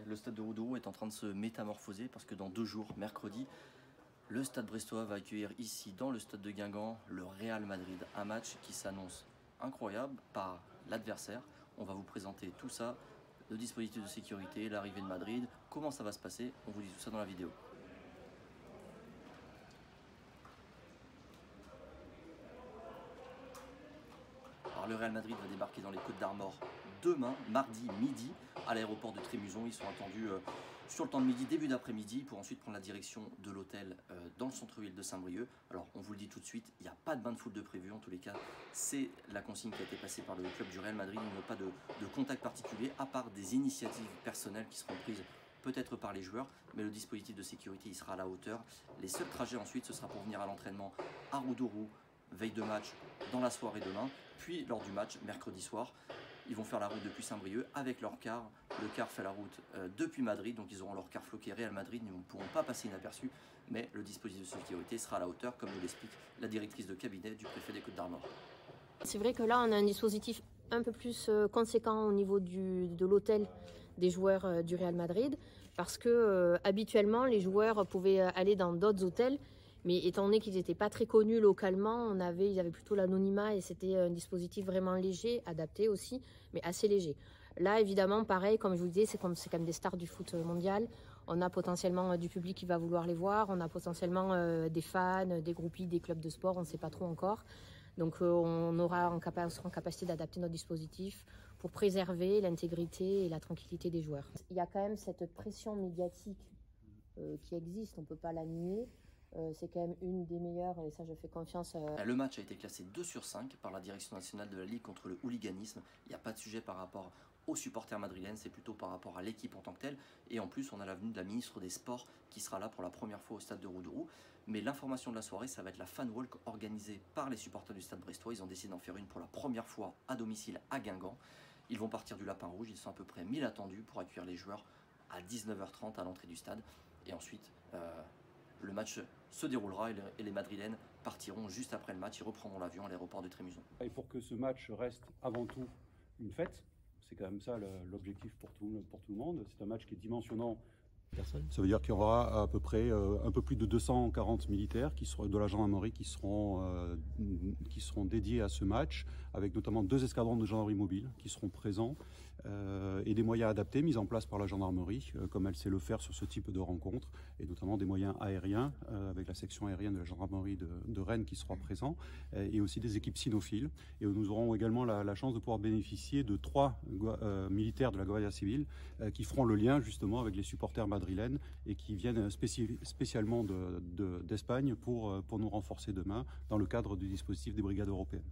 le stade de Roudourou est en train de se métamorphoser parce que dans 2 jours, mercredi, le stade brestois va accueillir ici, dans le stade de Guingamp, le Real Madrid. Un match qui s'annonce incroyable par l'adversaire. On va vous présenter tout ça, le dispositif de sécurité, l'arrivée de Madrid, comment ça va se passer. On vous dit tout ça dans la vidéo. Alors, le Real Madrid va débarquer dans les Côtes d'Armor demain, mardi midi, à l'aéroport de Trémuson. Ils sont attendus sur le temps de midi, début d'après-midi, pour ensuite prendre la direction de l'hôtel dans le centre-ville de Saint-Brieuc. Alors, on vous le dit tout de suite, il n'y a pas de bain de foule de prévu. En tous les cas, c'est la consigne qui a été passée par le club du Real Madrid. Il n'y a pas de contact particulier, à part des initiatives personnelles qui seront prises peut-être par les joueurs, mais le dispositif de sécurité il sera à la hauteur. Les seuls trajets ensuite, ce sera pour venir à l'entraînement à Roudourou, veille de match dans la soirée demain, puis lors du match mercredi soir. Ils vont faire la route depuis Saint-Brieuc avec leur car. Le car fait la route depuis Madrid, donc ils auront leur car floqué Real Madrid. Ils ne pourront pas passer inaperçus, mais le dispositif de sécurité sera à la hauteur, comme nous l'explique la directrice de cabinet du préfet des Côtes d'Armor. C'est vrai que là, on a un dispositif un peu plus conséquent au niveau de l'hôtel des joueurs du Real Madrid, parce que habituellement, les joueurs pouvaient aller dans d'autres hôtels, mais étant donné qu'ils n'étaient pas très connus localement, ils avaient plutôt l'anonymat et c'était un dispositif vraiment léger, adapté aussi, mais assez léger. Là, évidemment, pareil, comme je vous disais, c'est quand même des stars du foot mondial. On a potentiellement du public qui va vouloir les voir, on a potentiellement des fans, des groupies, des clubs de sport, on ne sait pas trop encore. Donc on sera en capacité d'adapter notre dispositif pour préserver l'intégrité et la tranquillité des joueurs. Il y a quand même cette pression médiatique qui existe, on ne peut pas la nier. C'est quand même une des meilleures, et ça je fais confiance. Le match a été classé 2/5 par la direction nationale de la Ligue contre le hooliganisme. Il n'y a pas de sujet par rapport aux supporters madrilènes, c'est plutôt par rapport à l'équipe en tant que telle. Et en plus, on a la venue de la ministre des Sports qui sera là pour la première fois au stade de Roudourou. Mais l'information de la soirée, ça va être la fan walk organisée par les supporters du stade brestois. Ils ont décidé d'en faire une pour la première fois à domicile à Guingamp. Ils vont partir du Lapin Rouge, ils sont à peu près 1000 attendus pour accueillir les joueurs à 19h30 à l'entrée du stade. Et ensuite, le match se déroulera et les Madrilènes partiront juste après le match. Ils reprendront l'avion à l'aéroport de Trémuson. Et pour que ce match reste avant tout une fête, c'est quand même ça l'objectif pour tout le monde. C'est un match qui est dimensionnant. Ça veut dire qu'il y aura à peu près un peu plus de 240 militaires de la gendarmerie qui seront dédiés à ce match, avec notamment 2 escadrons de gendarmerie mobile qui seront présents et des moyens adaptés mis en place par la gendarmerie, comme elle sait le faire sur ce type de rencontre, et notamment des moyens aériens avec la section aérienne de la gendarmerie de Rennes qui sera présent, et aussi des équipes cynophiles. Et nous aurons également la chance de pouvoir bénéficier de 3 militaires de la Guardia Civile qui feront le lien justement avec les supporters madrilènes et qui viennent spécialement d'Espagne pour nous renforcer demain dans le cadre du dispositif des brigades européennes.